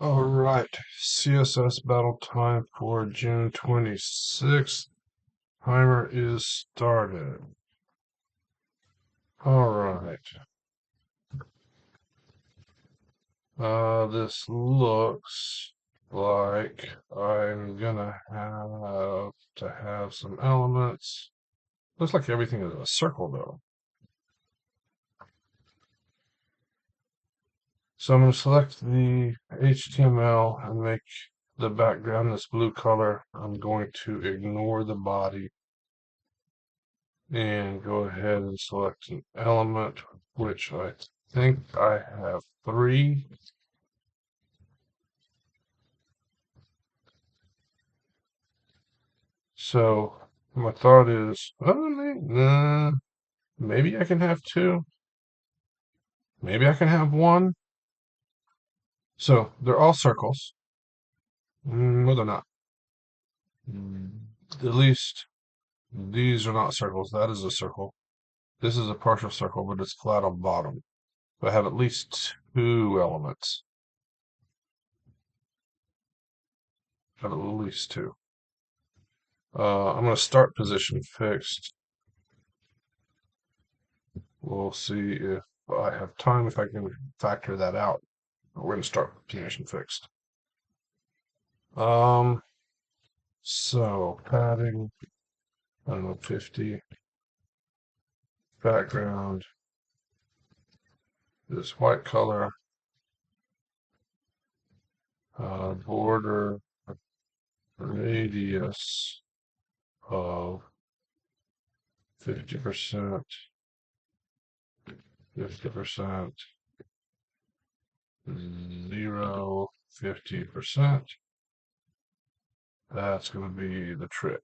All right, CSS battle time for June 26th. Timer is started. All right. This looks like I'm gonna have to have some elements. Looks like everything is a circle though. So I'm going to select the HTML and make the background this blue color. I'm going to ignore the body and go ahead and select an element, which I think I have 3. So my thought is, maybe I can have 2. Maybe I can have 1. So they're all circles. No, they're not. At least these are not circles. That is a circle. This is a partial circle, but it's flat on bottom. So I have at least 2 elements. At least 2. I'm going to start position fixed. We'll see if I have time, if I can factor that out. We're going to start position fixed. So padding, I don't know, 50. Background, this white color. Border radius of 50%, 50%, 0, 50%. That's going to be the trick.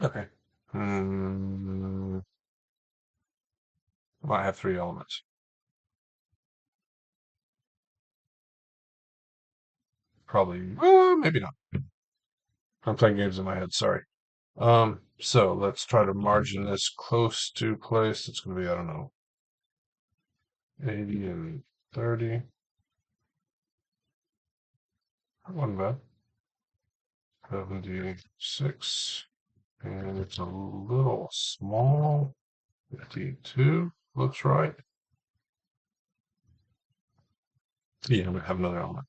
Okay. I have 3 elements. Probably, maybe not. I'm playing games in my head, sorry. So let's try to margin this close to place. It's going to be, I don't know, 80 and 30. One bad. 76. And it's a little small. 52 looks right. Yeah, I'm going to have another element.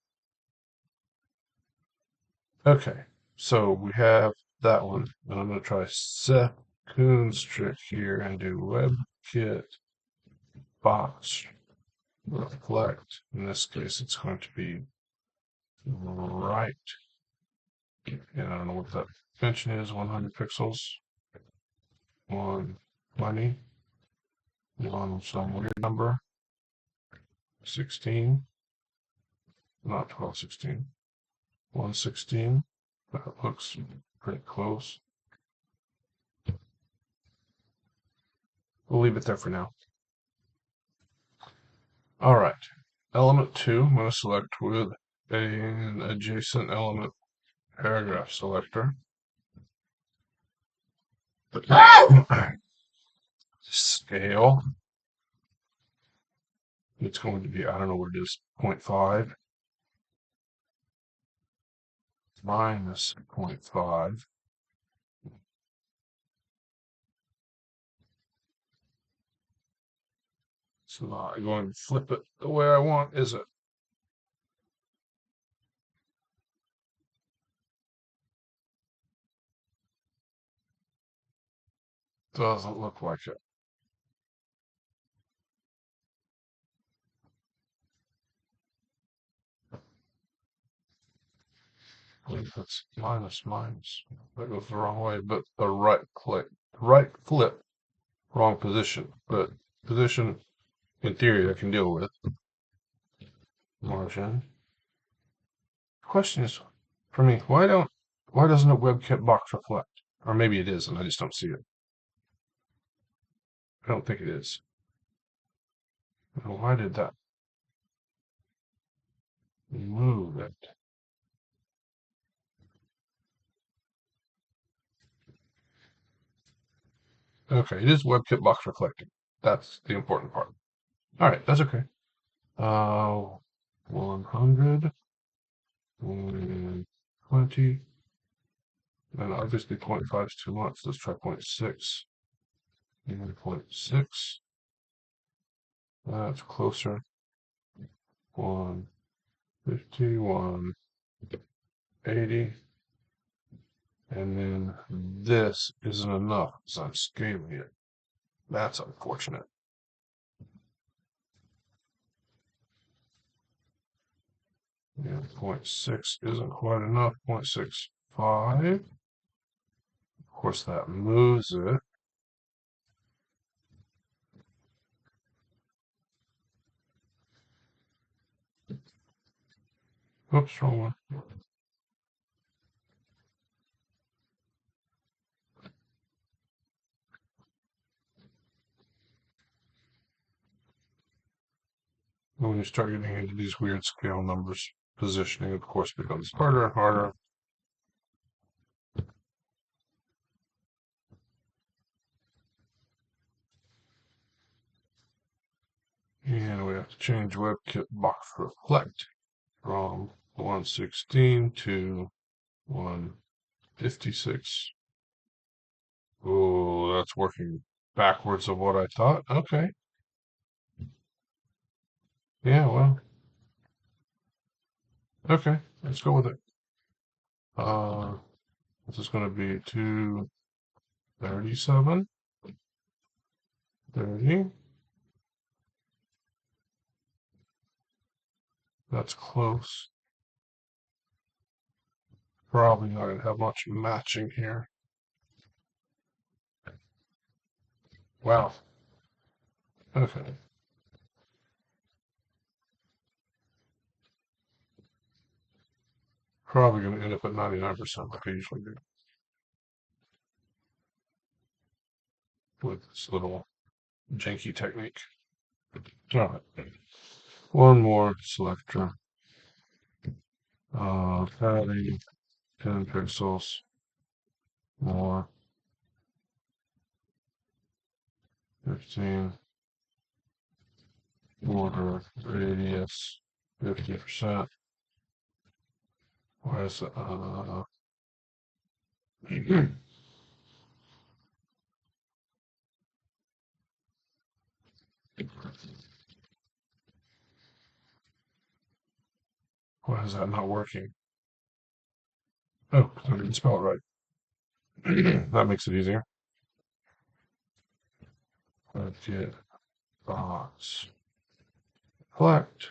Okay, so we have that one. And I'm going to try Seth Kuhn's trick here and do WebKit box reflect. In this case, it's going to be right. And I don't know what that dimension is, 100 pixels, 120, on some weird number, 16, not 12, 16, 116. That looks pretty close. We'll leave it there for now. All right, element 2, I'm going to select with an adjacent element paragraph selector. Scale. It's going to be, I don't know what it is, 0.5 minus 0.5. So I'm going to flip it the way I want, is it? Doesn't look like it. I believe that's minus minus. That goes the wrong way, but the right click, right flip, wrong position. But position, in theory, I can deal with. Margin. Question is, for me, why doesn't a WebKit box reflect? Or maybe it is, and I just don't see it. I don't think it is. Why did that move it? Okay, it is WebKit box reflecting. That's the important part. All right, that's okay. Uh, 100, 20, and obviously 0.5 is too much. Let's try 0.6. Even 0.6. That's closer. 150, 180. And then this isn't enough because I'm scaling it. That's unfortunate. Yeah, 0.6 isn't quite enough. 0.65. Of course, that moves it. Oops, wrong one. When you start getting into these weird scale numbers, positioning, of course, becomes harder and harder. And we have to change WebKit box reflect from 116 to 156. Oh, that's working backwards of what I thought. Okay. Yeah, well, okay. Let's go with it. This is going to be 237, 30. That's close. Probably not going to have much matching here. Wow. Okay. Probably going to end up at 99% like I usually do with this little janky technique. All right. One more selector. Padding 10 pixels more. 15. Border radius 50%. Where's why is that not working? Oh, I didn't spell it right. That makes it easier. Get box collect,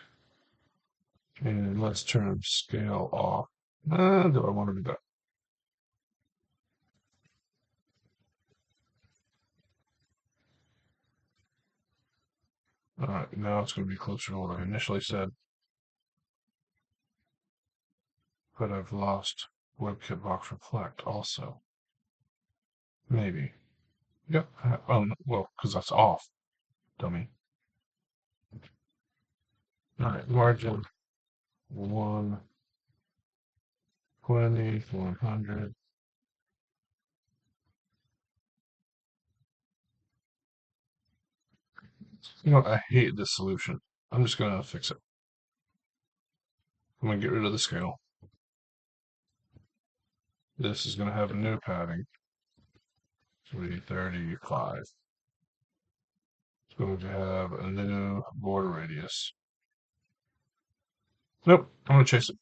and let's turn scale off. Do I want to do that? All right, now it's going to be closer to what I initially said, but I've lost WebKit box reflect also. Maybe. Yep. Oh, well, because that's off, dummy. All right, margin 120, 100. You know, I hate this solution. I'm just going to fix it. I'm going to get rid of the scale. This is going to have a new padding. 335. It's going to have a new border radius. Nope, I'm going to chase it.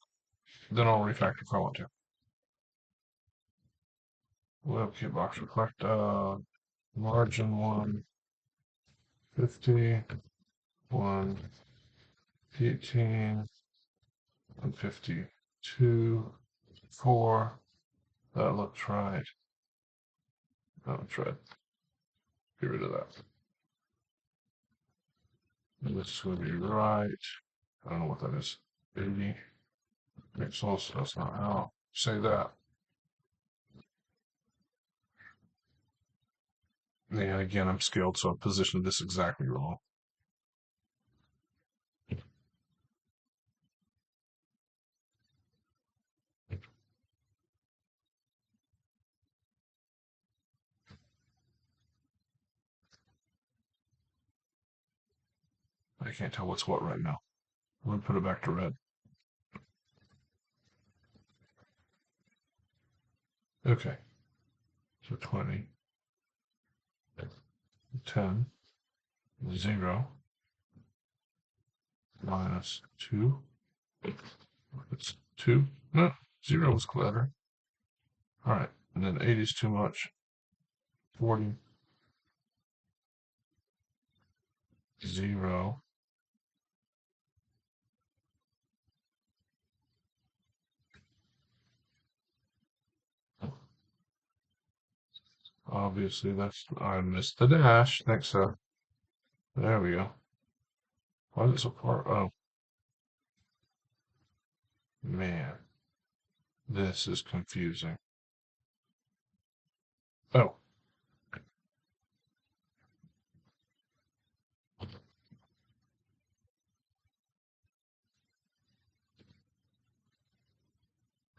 Then I'll refactor if I want to. WebKit box reflect. Margin 150, 118, 152, 4. That looks right. That looks right. Get rid of that. And this is going to be right. I don't know what that is. 80 pixels. That's not how say that. Yeah, again, I'm scaled, so I positioned this exactly wrong. I can't tell what's what right now. I'm going to put it back to red. Okay. So 20, 10, 0, minus 2. It's 2. No, 0 was clever. All right. And then 80 is too much. 40, 0. Obviously, I missed the dash. Thanks, sir. There we go. Why is it so far? Oh, man. This is confusing. Oh,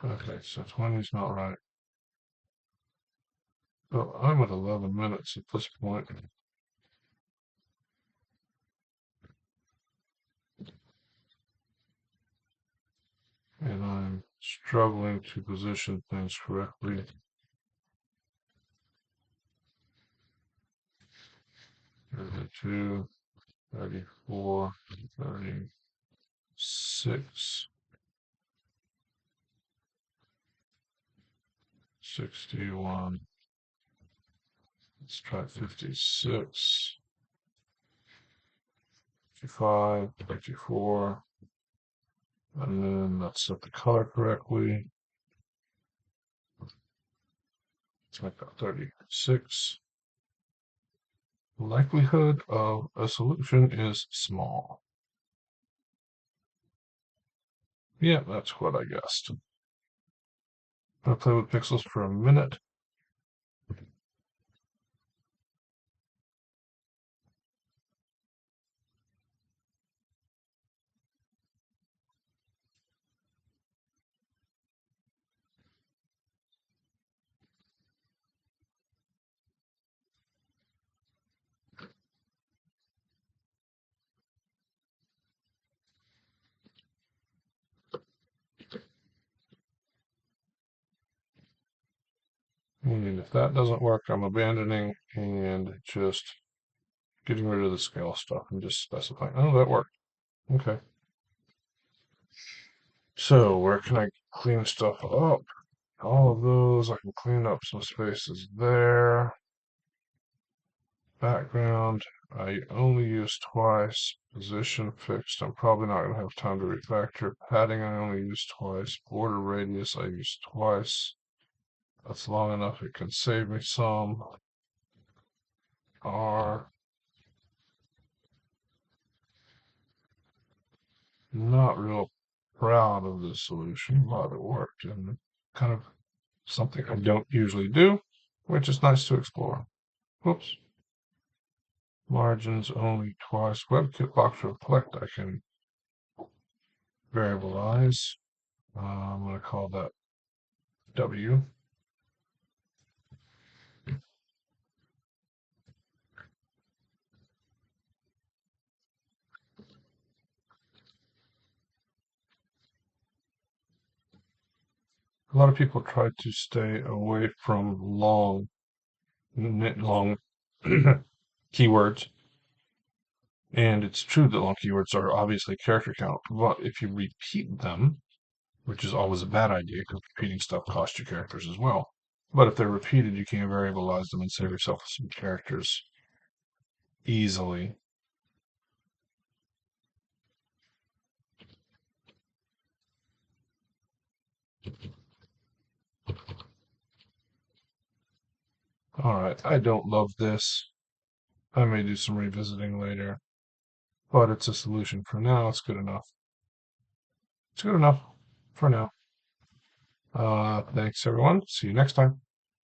okay. So 20 is not right. Well, I'm at 11 minutes at this point, and I'm struggling to position things correctly. 32, 34, 36, 61. Let's try 56, 55, 54. And then let's set the color correctly. Let's make that 36. Likelihood of a solution is small. Yeah, that's what I guessed. I'm going to play with pixels for a minute. And if that doesn't work, I'm abandoning and just getting rid of the scale stuff and just specifying. Oh, that worked. Okay. So where can I clean stuff up? All of those, I can clean up some spaces there. Background, I only use twice. Position fixed, I'm probably not going to have time to refactor. Padding, I only use twice. Border radius, I use twice. That's long enough, it can save me some. R, not real proud of this solution, but it worked, and kind of something I don't usually do, which is nice to explore. Whoops. Margins only twice. WebKit box reflect I can variabilize. I'm going to call that W. A lot of people try to stay away from long keywords. And it's true that long keywords are obviously character count, but if you repeat them, which is always a bad idea because repeating stuff costs you characters as well. But if they're repeated, you can variabilize them and save yourself some characters easily. All right, I don't love this. I may do some revisiting later, but it's a solution for now. It's good enough. It's good enough for now. Thanks, everyone. See you next time.